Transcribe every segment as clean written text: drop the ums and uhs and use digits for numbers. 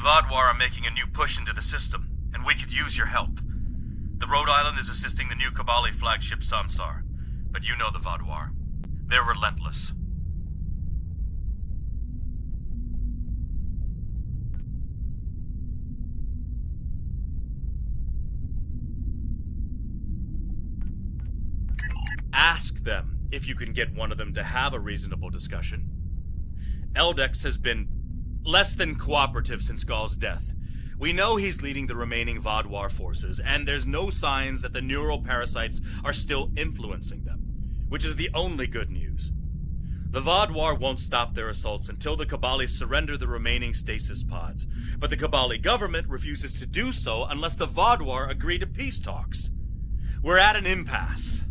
Vaadwaur are making a new push into the system, and we could use your help. The Rhode Island is assisting the new Kabali flagship Samsar, but you know the Vaadwaur. They're relentless. Ask them if you can get one of them to have a reasonable discussion. Eldex has been less than cooperative since Ghaul's death. We know he's leading the remaining Vaadwaur forces, and there's no signs that the neural parasites are still influencing them, which is the only good news. The Vaadwaur won't stop their assaults until the Kabali surrender the remaining stasis pods, but the Kabali government refuses to do so unless the Vaadwaur agree to peace talks. We're at an impasse.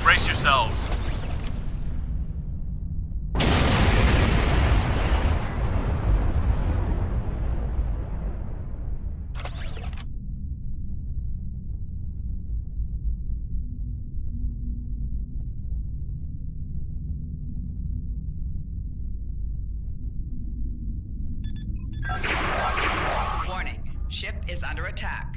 Brace yourselves. Warning, ship is under attack.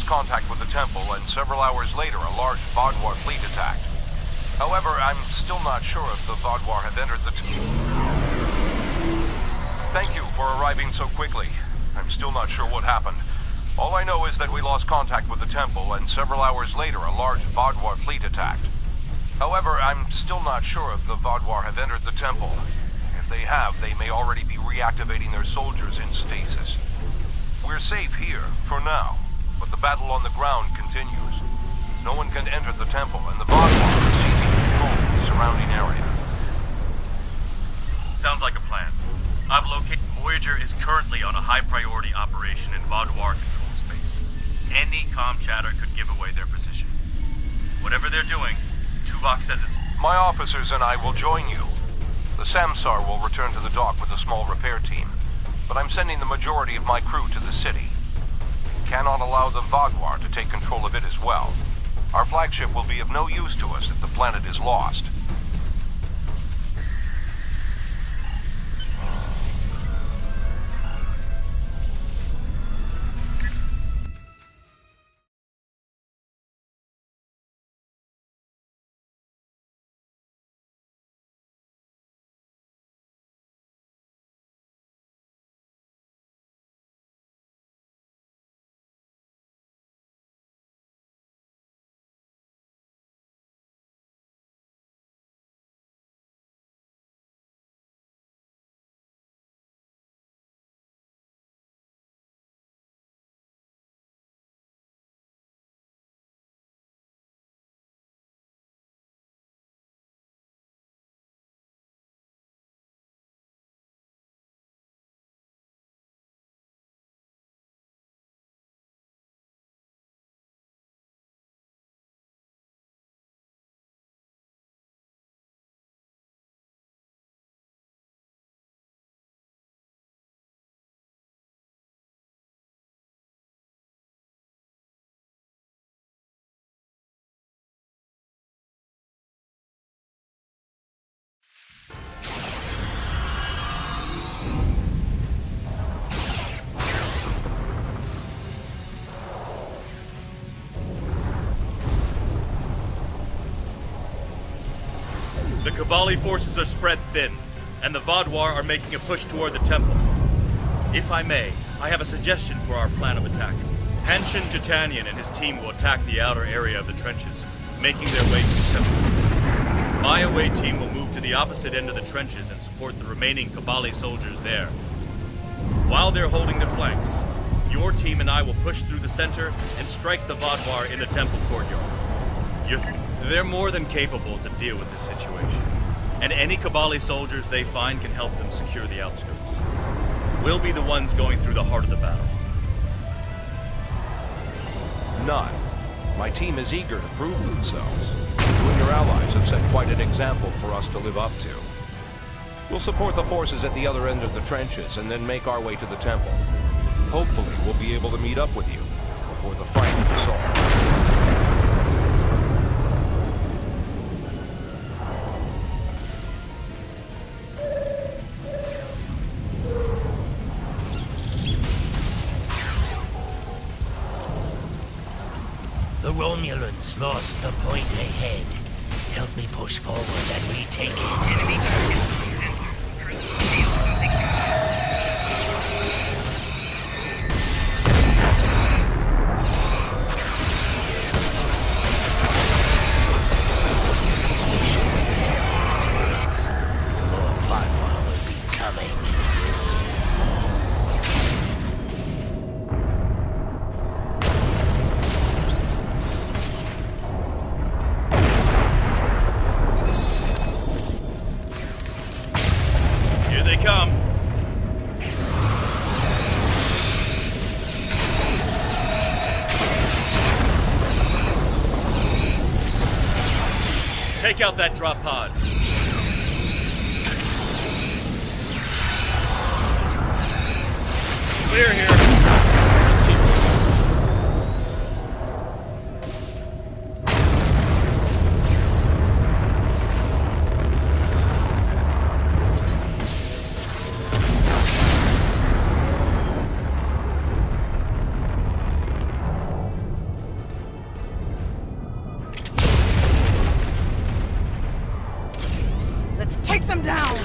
Contact with the temple, and several hours later a large Vaadwaur fleet attacked. However, I'm still not sure if the Vaadwaur have entered the Thank you for arriving so quickly. I'm still not sure what happened. All I know is that we lost contact with the temple, and several hours later a large Vaadwaur fleet attacked. However, I'm still not sure if the Vaadwaur have entered the temple. If they have, they may already be reactivating their soldiers in stasis. We're safe here, for now. But the battle on the ground continues. No one can enter the temple, and the Vaadwaur are seizing control of the surrounding area. Sounds like a plan. I've located Voyager is currently on a high-priority operation in Vaadwaur controlled space. Any comm chatter could give away their position. Whatever they're doing, Tuvok says it's... My officers and I will join you. The Samsar will return to the dock with a small repair team, but I'm sending the majority of my crew to the city. Cannot allow the Vaadwaur to take control of it as well. Our flagship will be of no use to us if the planet is lost. The Kabali forces are spread thin, and the Vaadwaur are making a push toward the temple. If I may, I have a suggestion for our plan of attack. Hanshin Jatanian and his team will attack the outer area of the trenches, making their way to the temple. My away team will move to the opposite end of the trenches and support the remaining Kabali soldiers there. While they're holding their flanks, your team and I will push through the center and strike the Vaadwaur in the temple courtyard. They're more than capable to deal with this situation, and any Kabali soldiers they find can help them secure the outskirts. We'll be the ones going through the heart of the battle. None. My team is eager to prove themselves. You and your allies have set quite an example for us to live up to. We'll support the forces at the other end of the trenches and then make our way to the temple. Hopefully, we'll be able to meet up with you before the final assault. The Romulans lost the point ahead. Help me push forward and retake it. More Vaadwaur will be coming. Here they come. Take out that drop pod. Clear here. Let's keep Let's take them down!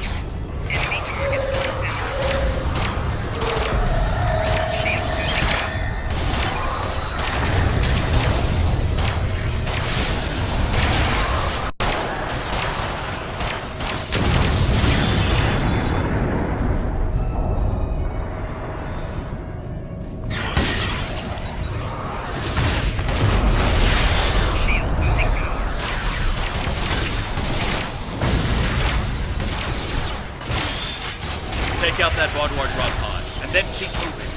Take out that Vaadwaur drop pod, and then keep moving.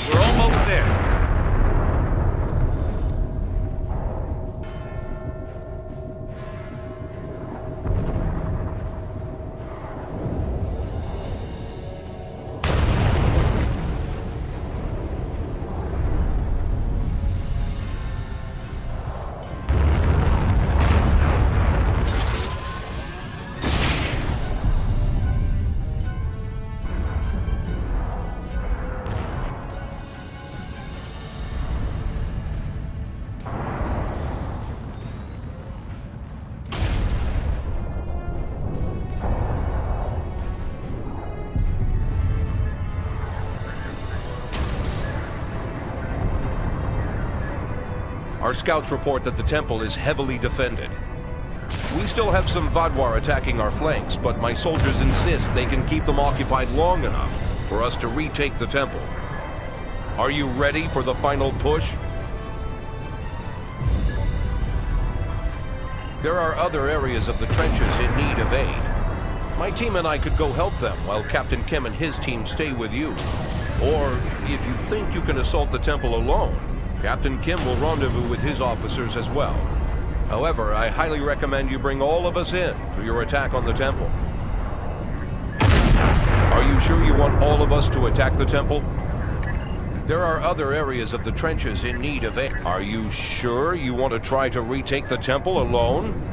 We're almost there. Our scouts report that the temple is heavily defended. We still have some Vaadwaur attacking our flanks, but my soldiers insist they can keep them occupied long enough for us to retake the temple. Are you ready for the final push? There are other areas of the trenches in need of aid. My team and I could go help them while Captain Kim and his team stay with you. Or, if you think you can assault the temple alone, Captain Kim will rendezvous with his officers as well. However, I highly recommend you bring all of us in for your attack on the temple. Are you sure you want all of us to attack the temple? There are other areas of the trenches in need of aid. Are you sure you want to try to retake the temple alone?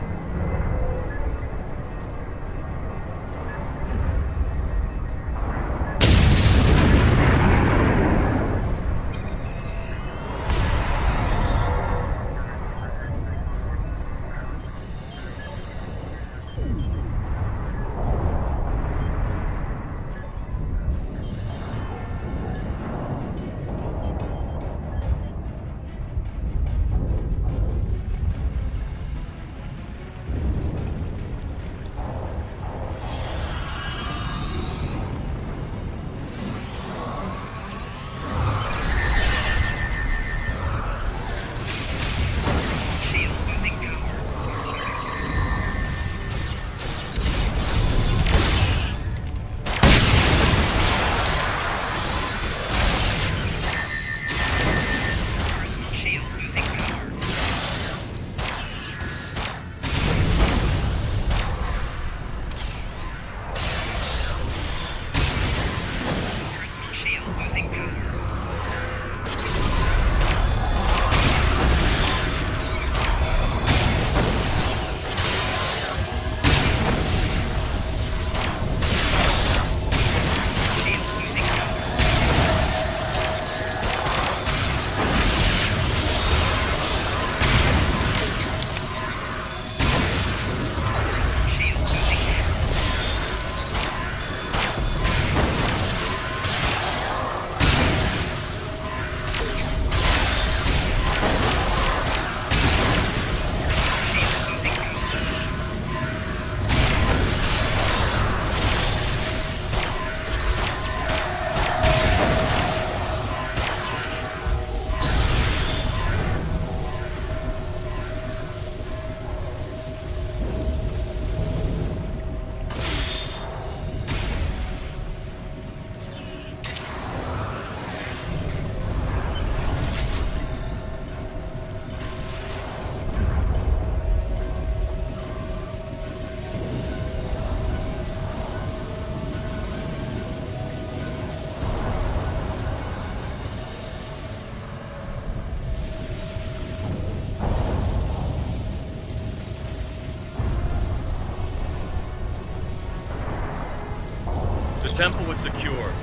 temple was secure,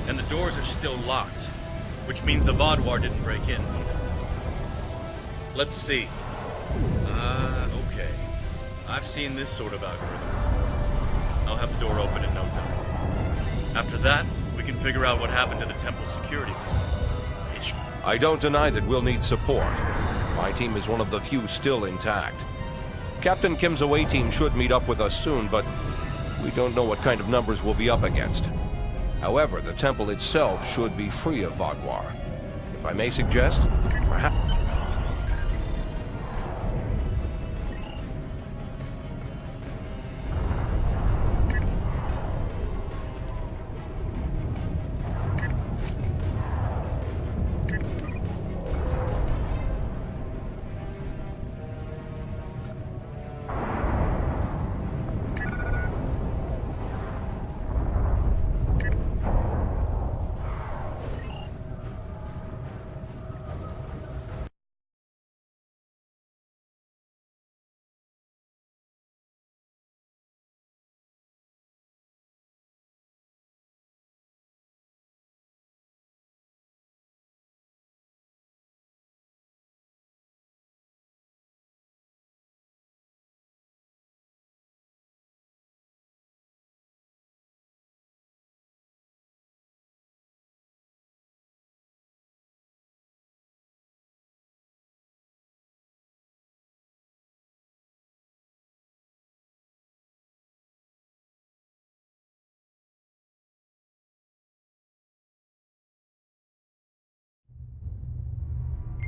and the doors are still locked, which means the Vaadwaur didn't break in. Let's see. Okay. I've seen this sort of algorithm before. I'll have the door open in no time. After that, we can figure out what happened to the temple's security system. I don't deny that we'll need support. My team is one of the few still intact. Captain Kim's away team should meet up with us soon, but we don't know what kind of numbers we'll be up against. However, the temple itself should be free of Vaadwaur. If I may suggest, perhaps...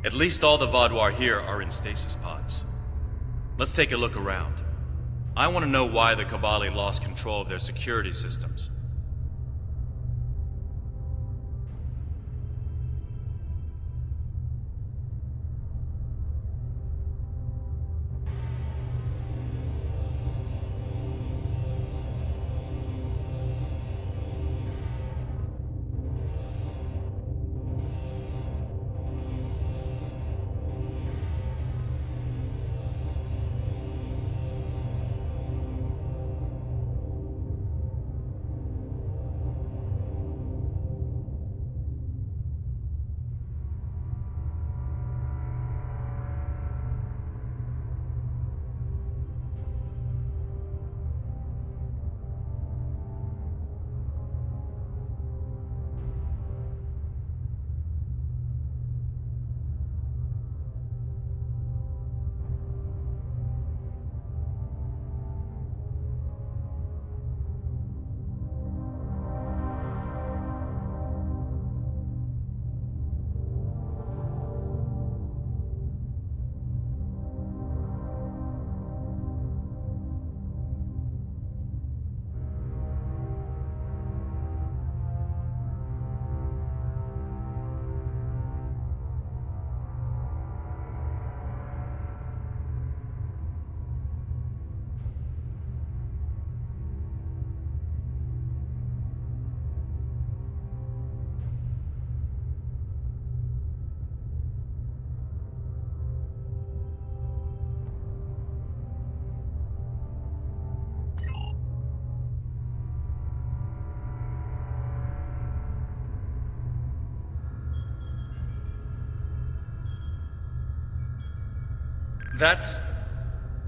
At least all the Vaadwaur here are in stasis pods. Let's take a look around. I want to know why the Kabali lost control of their security systems.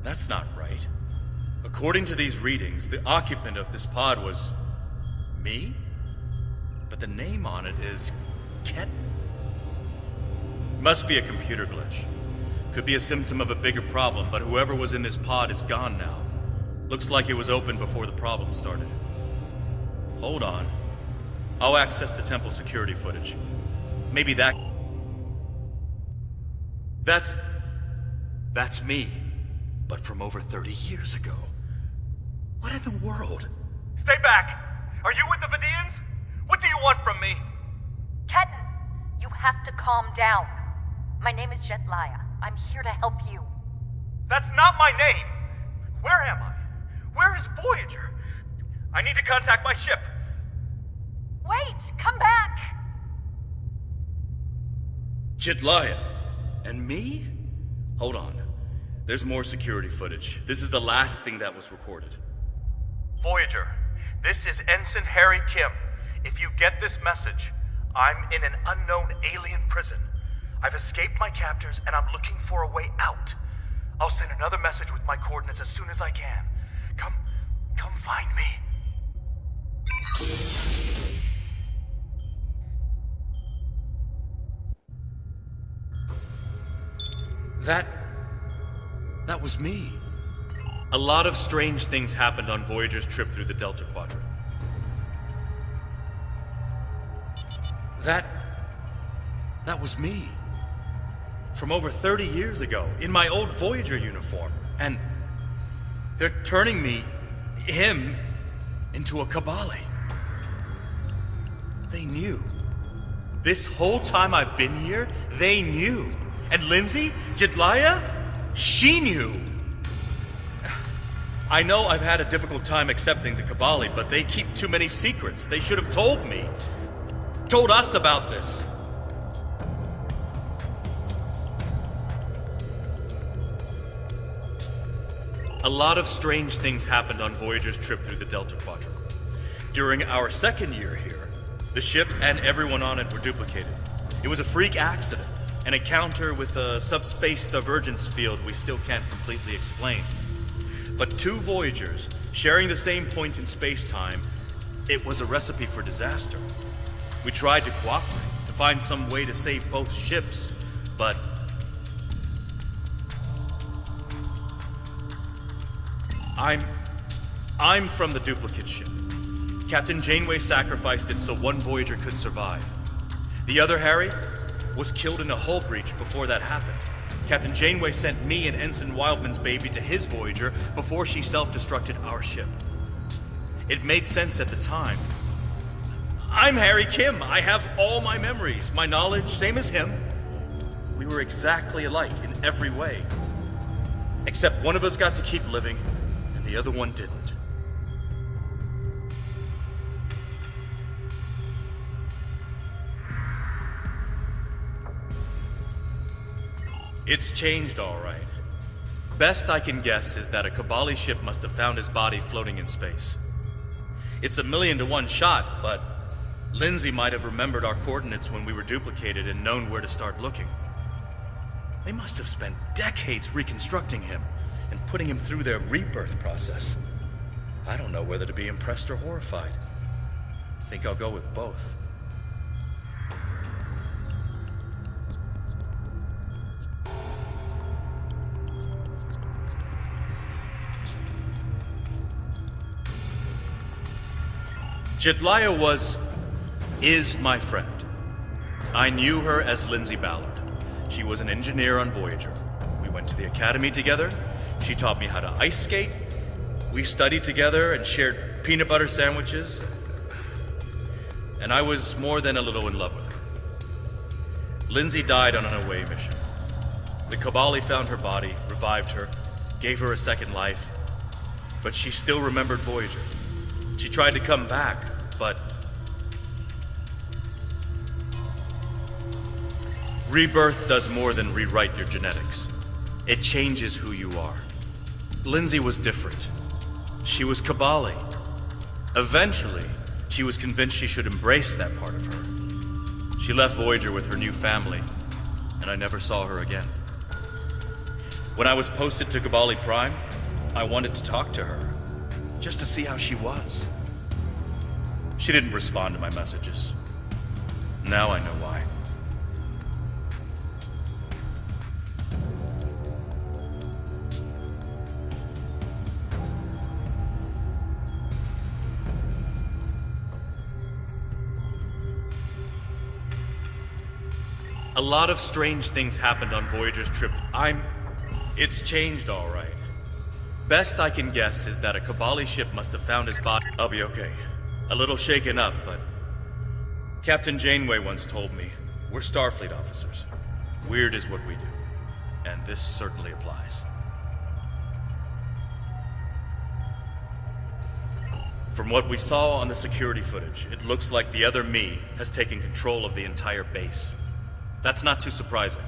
That's not right. According to these readings, the occupant of this pod was... me? But the name on it is... Ket? Must be a computer glitch. Could be a symptom of a bigger problem, but whoever was in this pod is gone now. Looks like it was open before the problem started. Hold on. I'll access the temple security footage. Maybe that... That's me. But from over 30 years ago. What in the world? Stay back! Are you with the Vidians? What do you want from me? Ketan, you have to calm down. My name is Jet Laya. I'm here to help you. That's not my name! Where am I? Where is Voyager? I need to contact my ship. Wait! Come back! Jitlaya. And me? Hold on. There's more security footage. This is the last thing that was recorded. Voyager, This is Ensign Harry Kim. If you get this message, I'm in an unknown alien prison. I've escaped my captors and I'm looking for a way out. I'll send another message with my coordinates as soon as I can. Come find me. That was me. A lot of strange things happened on Voyager's trip through the Delta Quadrant. That was me. From over 30 years ago, in my old Voyager uniform. And they're turning him, into a Kabali. They knew. This whole time I've been here, they knew. And Lindsay, Jedliah, she knew. I know I've had a difficult time accepting the Kabali, but they keep too many secrets. They should have told me. Told us about this. A lot of strange things happened on Voyager's trip through the Delta Quadrant. During our second year here, the ship and everyone on it were duplicated. It was a freak accident, an encounter with a subspace divergence field we still can't completely explain. But two Voyagers, sharing the same point in space-time, it was a recipe for disaster. We tried to cooperate, to find some way to save both ships, but... I'm from the duplicate ship. Captain Janeway sacrificed it so one Voyager could survive. The other, Harry, was killed in a hull breach before that happened. Captain Janeway sent me and Ensign Wildman's baby to his Voyager before she self-destructed our ship. It made sense at the time. I'm Harry Kim. I have all my memories, my knowledge, same as him. We were exactly alike in every way. Except one of us got to keep living, and the other one didn't. It's changed, all right. Best I can guess is that a Kabali ship must have found his body floating in space. It's 1,000,000 to 1 shot, but Lindsay might have remembered our coordinates when we were duplicated and known where to start looking. They must have spent decades reconstructing him and putting him through their rebirth process. I don't know whether to be impressed or horrified. I think I'll go with both. Jedliah is my friend. I knew her as Lindsay Ballard. She was an engineer on Voyager. We went to the academy together. She taught me how to ice skate. We studied together and shared peanut butter sandwiches. And I was more than a little in love with her. Lindsay died on an away mission. The Kabali found her body, revived her, gave her a second life. But she still remembered Voyager. She tried to come back, but... Rebirth does more than rewrite your genetics. It changes who you are. Lindsay was different. She was Kabali. Eventually, she was convinced she should embrace that part of her. She left Voyager with her new family, and I never saw her again. When I was posted to Kabali Prime, I wanted to talk to her, just to see how she was. She didn't respond to my messages. Now I know why. A lot of strange things happened on Voyager's trip. It's changed, all right. Best I can guess is that a Kabali ship must have found his body. I'll be okay. A little shaken up, but... Captain Janeway once told me, we're Starfleet officers. Weird is what we do. And this certainly applies. From what we saw on the security footage, it looks like the other me has taken control of the entire base. That's not too surprising.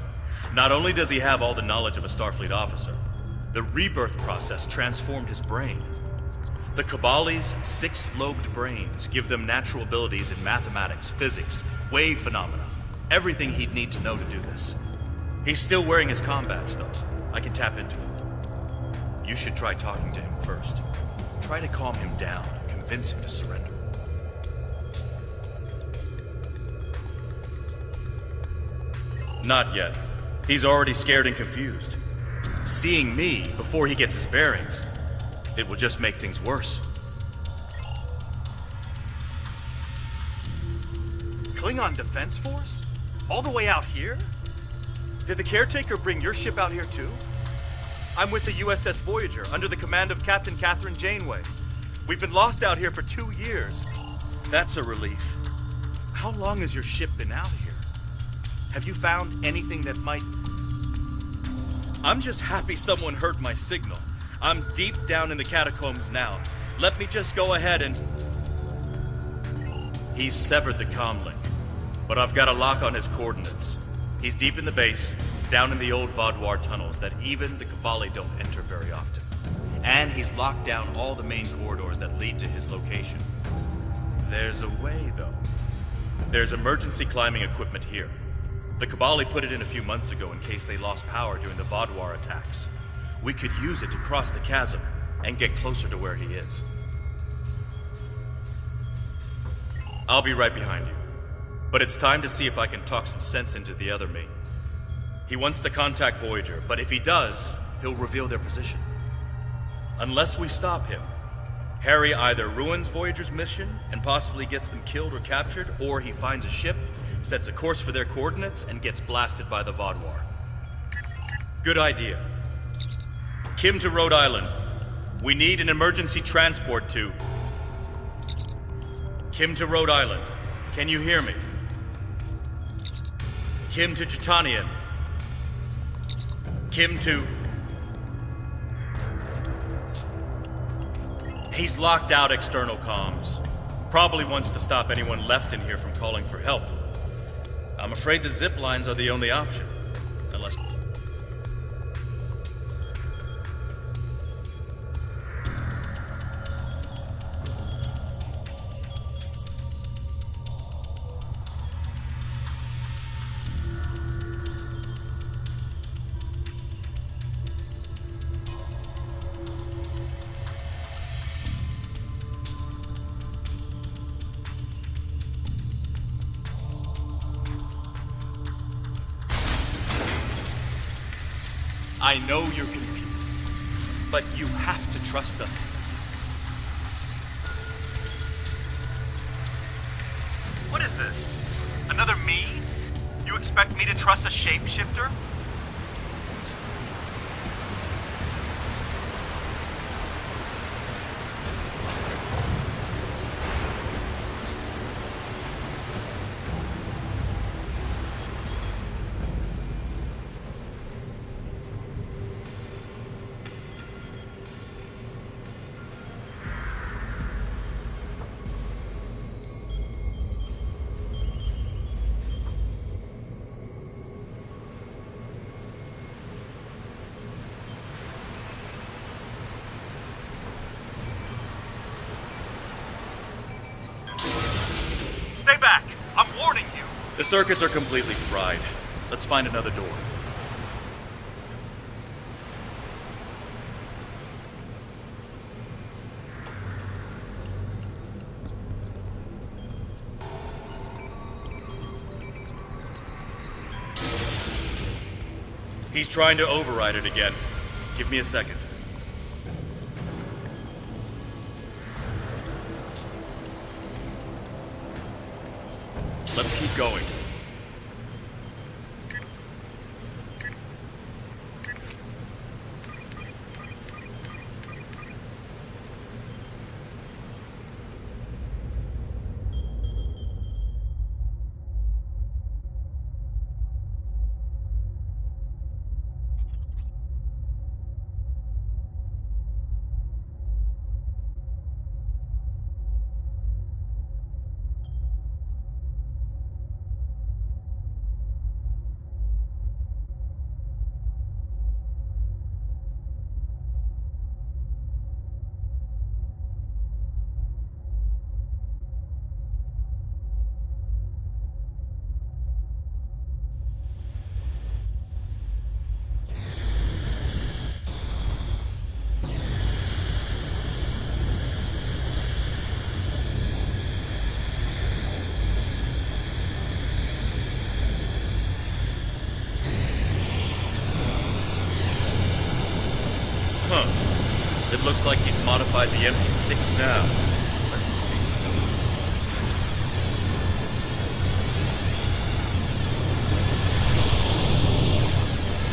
Not only does he have all the knowledge of a Starfleet officer, the rebirth process transformed his brain. The Cabali's six-lobed brains give them natural abilities in mathematics, physics, wave phenomena, everything he'd need to know to do this. He's still wearing his comm badge, though. I can tap into him. You should try talking to him first. Try to calm him down and convince him to surrender. Not yet. He's already scared and confused. Seeing me before he gets his bearings, it will just make things worse. Klingon Defense Force? All the way out here? Did the Caretaker bring your ship out here too? I'm with the USS Voyager, under the command of Captain Catherine Janeway. We've been lost out here for 2 years. That's a relief. How long has your ship been out here? Have you found anything that might... I'm just happy someone heard my signal. I'm deep down in the catacombs now. Let me just go ahead and... He's severed the comm link, but I've got a lock on his coordinates. He's deep in the base, down in the old Vaadwaur tunnels that even the Cabali don't enter very often. And he's locked down all the main corridors that lead to his location. There's a way, though. There's emergency climbing equipment here. The Cabali put it in a few months ago in case they lost power during the Vaadwaur attacks. We could use it to cross the chasm and get closer to where he is. I'll be right behind you. But it's time to see if I can talk some sense into the other me. He wants to contact Voyager, but if he does, he'll reveal their position. Unless we stop him, Harry either ruins Voyager's mission and possibly gets them killed or captured, or he finds a ship, sets a course for their coordinates, and gets blasted by the Vaadwaur. Good idea. Kim to Rhode Island. We need an emergency transport to... Kim to Rhode Island. Can you hear me? Kim to Chitanian. Kim to... He's locked out external comms. Probably wants to stop anyone left in here from calling for help. I'm afraid the zip lines are the only option. Unless... I know you're confused, but you have to trust us. What is this? Another me? You expect me to trust a shapeshifter? Stay back! I'm warning you! The circuits are completely fried. Let's find another door. He's trying to override it again. Give me a second. Let's keep going. It looks like he's modified the empty stick now. Let's see.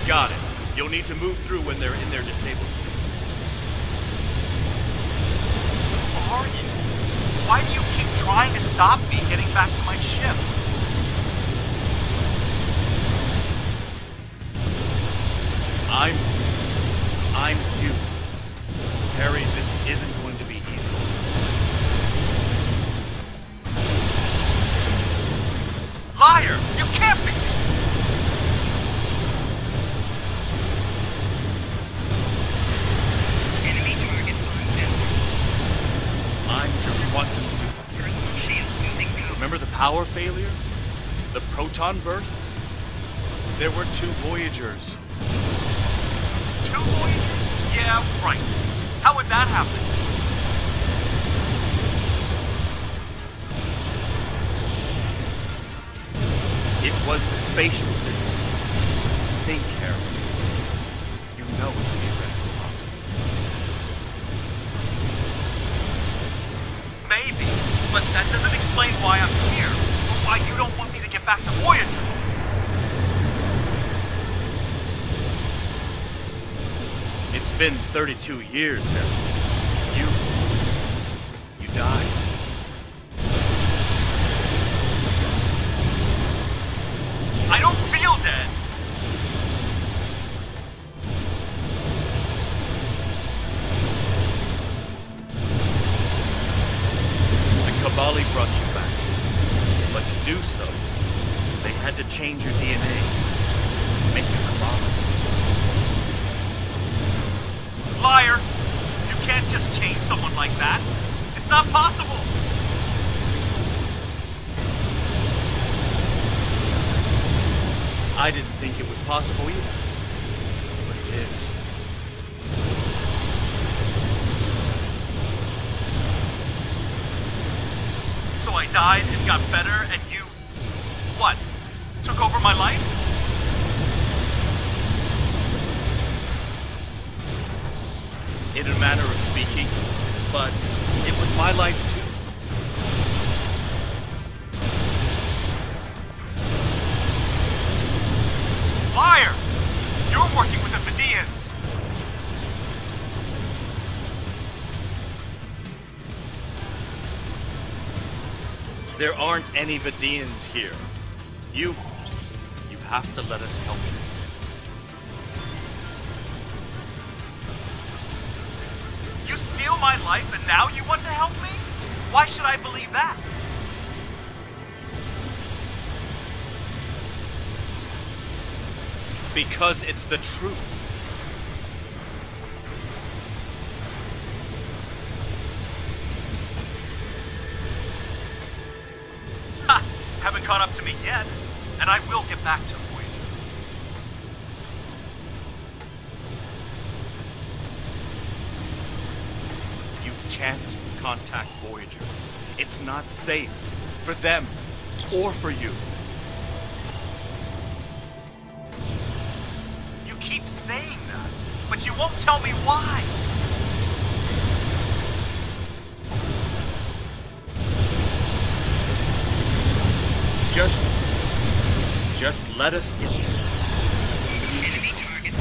Got it. You'll need to move through when they're in their disabled state. Who are you? Why do you keep trying to stop me getting back to my ship? I'm you. Harry, this isn't going to be easy. Liar! You can't be! Enemy target I'm your quantum dupe. Remember the power failures? The proton bursts? There were 2 Voyagers. 2 Voyagers? Yeah, right. How would that happen? It was the spatial signal. Think, Harry. You know it's theoretically possible. Maybe, but that doesn't explain why I'm here, or why you don't want me to get back to Voyager. It's been 32 years, Harry. You died. I don't feel dead. The Kabali brought you back. But to do so, they had to change your DNA. Make you Kabali. Liar! You can't just change someone like that. It's not possible. I didn't think it was possible either. But it is. So I died and got better, and you... what? Took over my life? In a manner of speaking, but it was my life too. Liar! You're working with the Vidians. There aren't any Vidians here. You have to let us help you. You steal my life and now you want to help me? Why should I believe that? Because it's the truth. Ha! Haven't caught up to me yet, and I will get back to Voyager. You can't contact Voyager. It's not safe. For them. Or for you. You keep saying that, but you won't tell me why. Just let us into it. Enemy target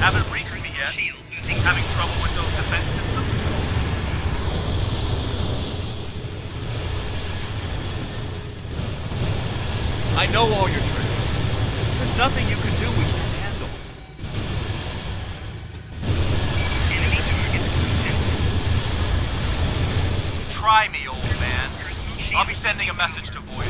Haven't reached me yet. Having trouble with those defense systems? I know all your tricks. There's nothing you can do we can't handle. Enemy target Try me, old man. I'll be sending a message to Voyager.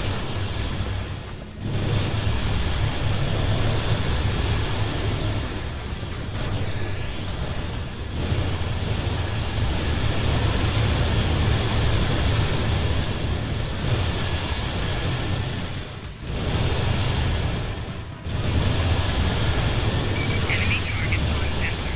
Enemy target contacted.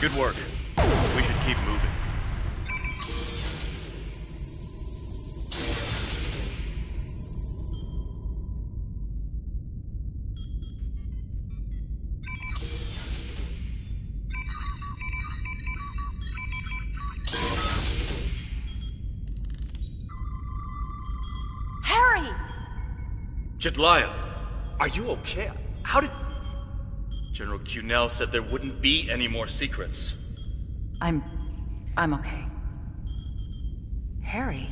Good work. We should keep moving. Harry! Jedliah, are you okay? How did... General Cunell said there wouldn't be any more secrets. I'm okay. Harry,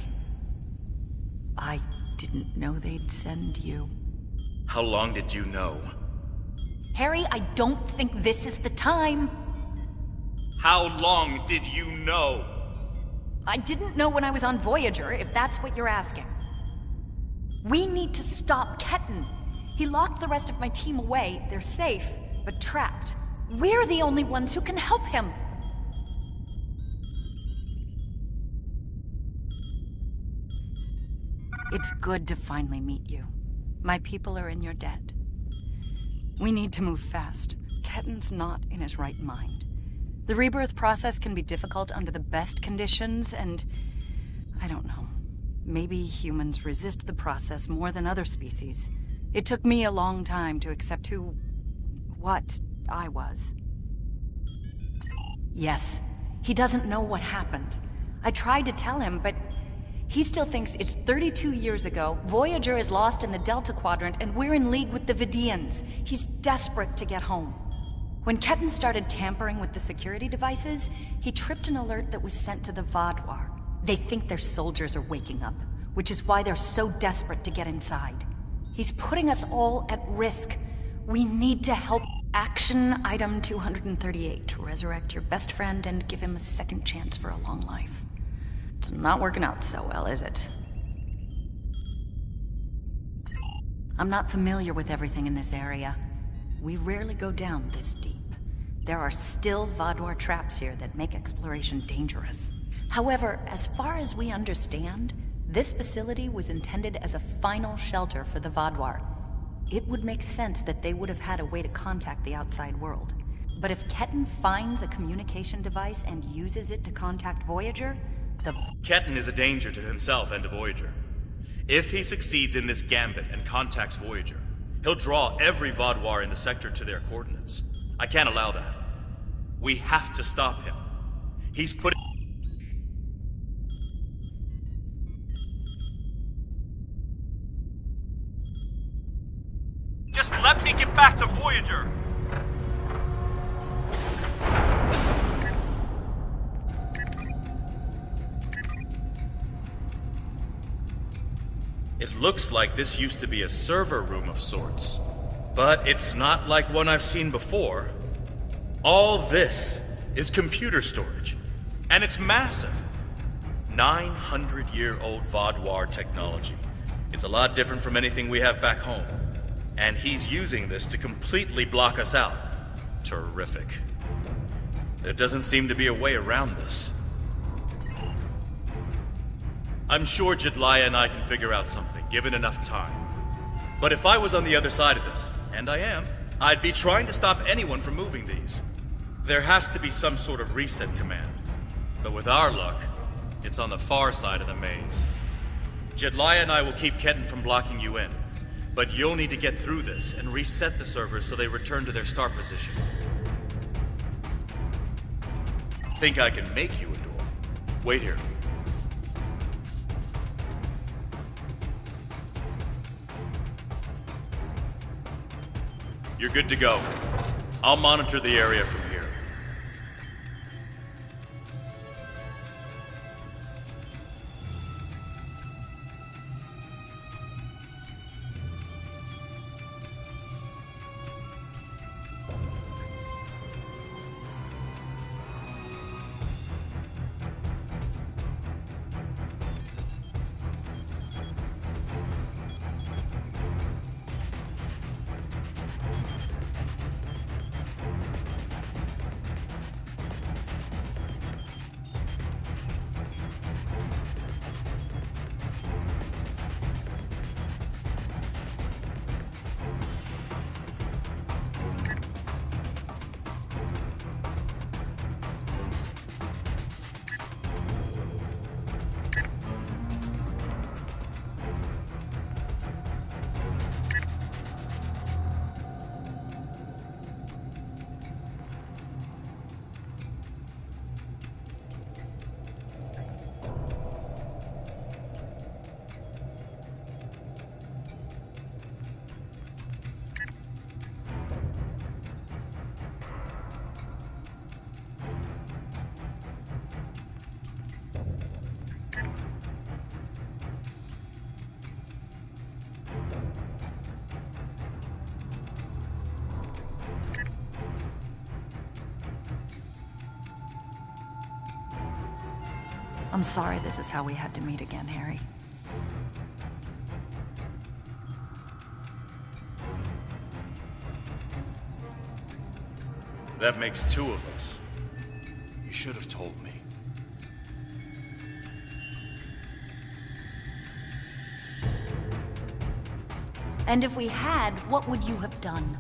I didn't know they'd send you. How long did you know? Harry, I don't think this is the time. How long did you know? I didn't know when I was on Voyager, if that's what you're asking. We need to stop Ketan. He locked the rest of my team away. They're safe, but trapped. We're the only ones who can help him. It's good to finally meet you. My people are in your debt. We need to move fast. Ketan's not in his right mind. The rebirth process can be difficult under the best conditions, and I don't know. Maybe humans resist the process more than other species. It took me a long time to accept what I was. Yes, he doesn't know what happened. I tried to tell him, but he still thinks it's 32 years ago, Voyager is lost in the Delta Quadrant, and we're in league with the Vidians. He's desperate to get home. When Ketan started tampering with the security devices, he tripped an alert that was sent to the Vaadwaur. They think their soldiers are waking up, which is why they're so desperate to get inside. He's putting us all at risk. We need to help. Action item 238. Resurrect your best friend and give him a second chance for a long life. It's not working out so well, is it? I'm not familiar with everything in this area. We rarely go down this deep. There are still Vaadwaur traps here that make exploration dangerous. However, as far as we understand, this facility was intended as a final shelter for the Vaadwaur. It would make sense that they would have had a way to contact the outside world. But if Ketan finds a communication device and uses it to contact Voyager, Ketan is a danger to himself and to Voyager. If he succeeds in this gambit and contacts Voyager, he'll draw every Vaadwaur in the sector to their coordinates. I can't allow that. We have to stop him. He's putting... Just let me get back to Voyager! It looks like this used to be a server room of sorts. But it's not like one I've seen before. All this is computer storage. And it's massive. 900-year-old Vaadwaur technology. It's a lot different from anything we have back home. And he's using this to completely block us out. Terrific. There doesn't seem to be a way around this. I'm sure Jedliah and I can figure out something, given enough time. But if I was on the other side of this, and I am, I'd be trying to stop anyone from moving these. There has to be some sort of reset command. But with our luck, it's on the far side of the maze. Jedliah and I will keep Ketan from blocking you in. But you'll need to get through this and reset the servers so they return to their start position. Think I can make you a door? Wait here. You're good to go. I'll monitor the area from here. I'm sorry this is how we had to meet again, Harry. That makes two of us. You should have told me. And if we had, what would you have done?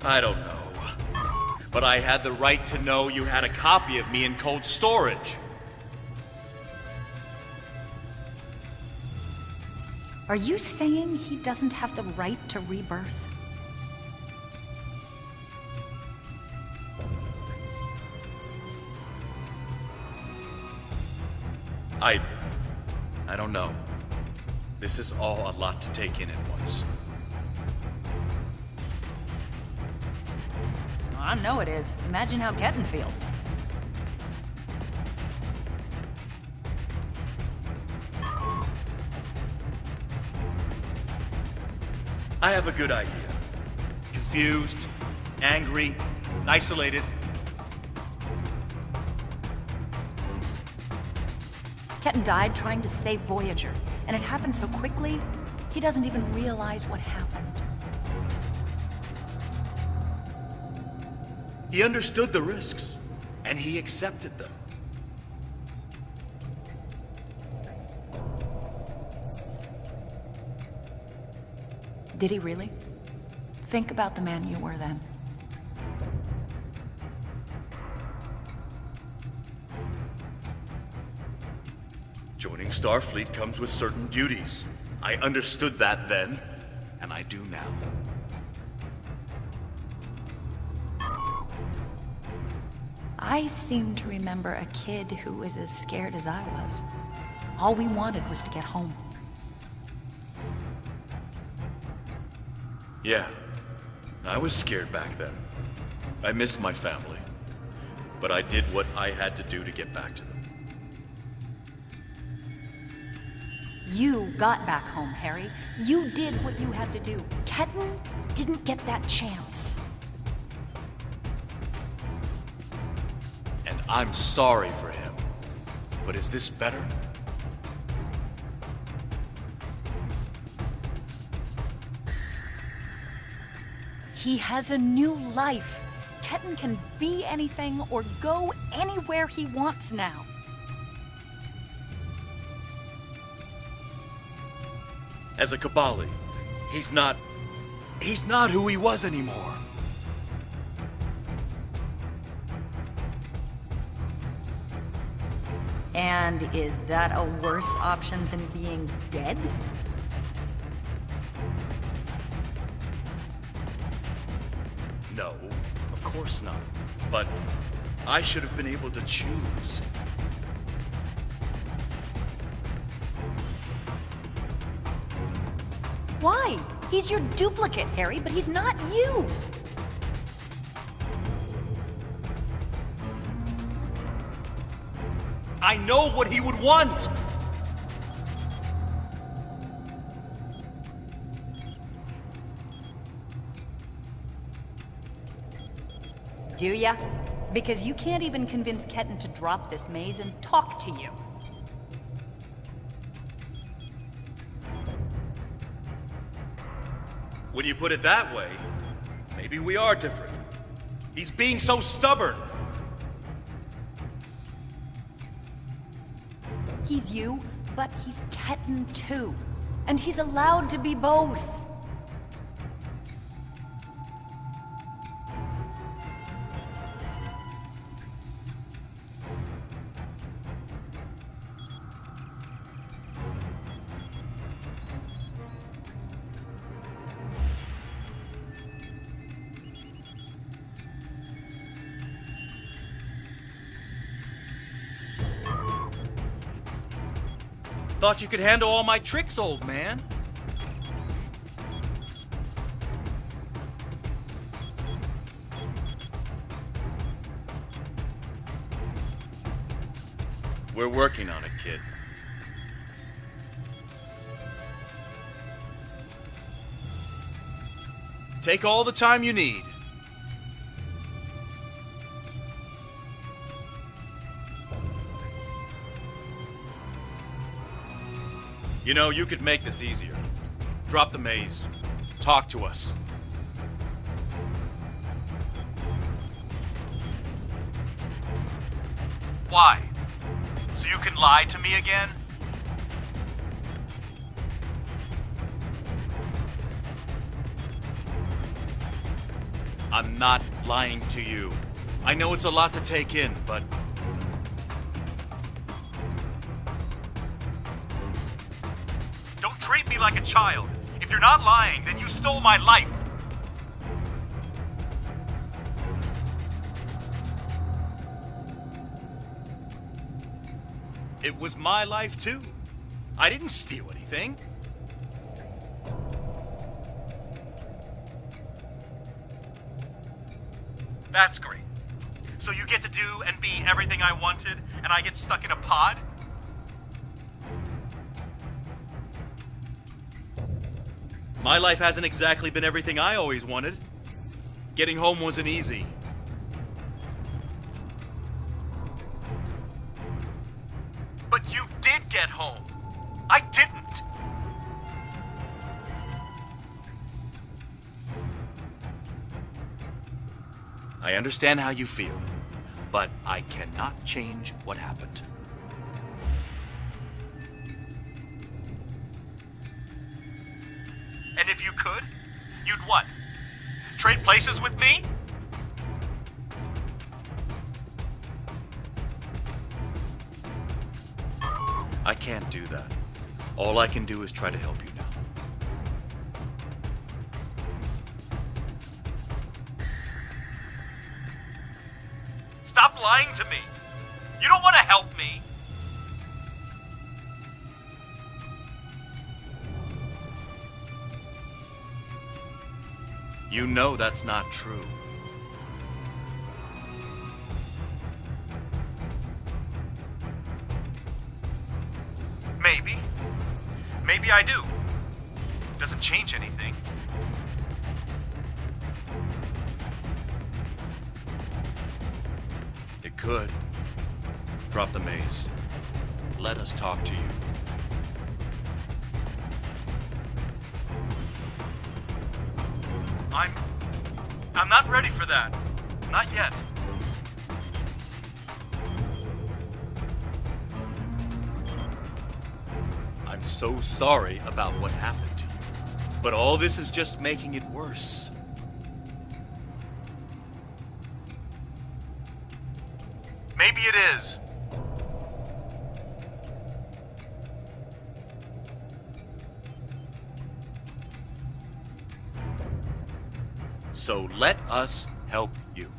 I don't know. But I had the right to know you had a copy of me in cold storage. Are you saying he doesn't have the right to rebirth? I don't know. This is all a lot to take in at once. I know it is. Imagine how Ketan feels. I have a good idea. Confused, angry, isolated. Ketan died trying to save Voyager, and it happened so quickly, he doesn't even realize what happened. He understood the risks, and he accepted them. Did he really? Think about the man you were then. Joining Starfleet comes with certain duties. I understood that then, and I do now. I seem to remember a kid who was as scared as I was. All we wanted was to get home. Yeah, I was scared back then. I missed my family. But I did what I had to do to get back to them. You got back home, Harry. You did what you had to do. Ketan didn't get that chance. And I'm sorry for him. But is this better? He has a new life. Ketan can be anything or go anywhere he wants now. As a Kabali, he's not who he was anymore. And is that a worse option than being dead? No, of course not. But I should have been able to choose. Why? He's your duplicate, Harry, but he's not you. I know what he would want! Do ya? Because you can't even convince Ketan to drop this maze and talk to you. When you put it that way, maybe we are different. He's being so stubborn. He's you, but he's Ketan too. And he's allowed to be both. Thought you could handle all my tricks, old man. We're working on it, kid. Take all the time you need. You know, you could make this easier. Drop the maze. Talk to us. Why? So you can lie to me again? I'm not lying to you. I know it's a lot to take in, but... Don't treat me like a child. If you're not lying, then you stole my life. It was my life too. I didn't steal anything. That's great. So you get to do and be everything I wanted, and I get stuck in a pod? My life hasn't exactly been everything I always wanted. Getting home wasn't easy. But you did get home. I didn't. I understand how you feel, but I cannot change what happened. And if you could, you'd what? Trade places with me? I can't do that. All I can do is try to help you now. Stop lying to me! You don't want to help me! You know that's not true. Maybe. Maybe I do. Doesn't change anything. It could. Drop the maze. Let us talk to you. I'm not ready for that. Not yet. I'm so sorry about what happened to you. But all this is just making it worse. Maybe it is. So let us help you.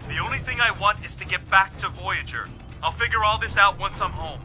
The only thing I want is to get back to Voyager. I'll figure all this out once I'm home.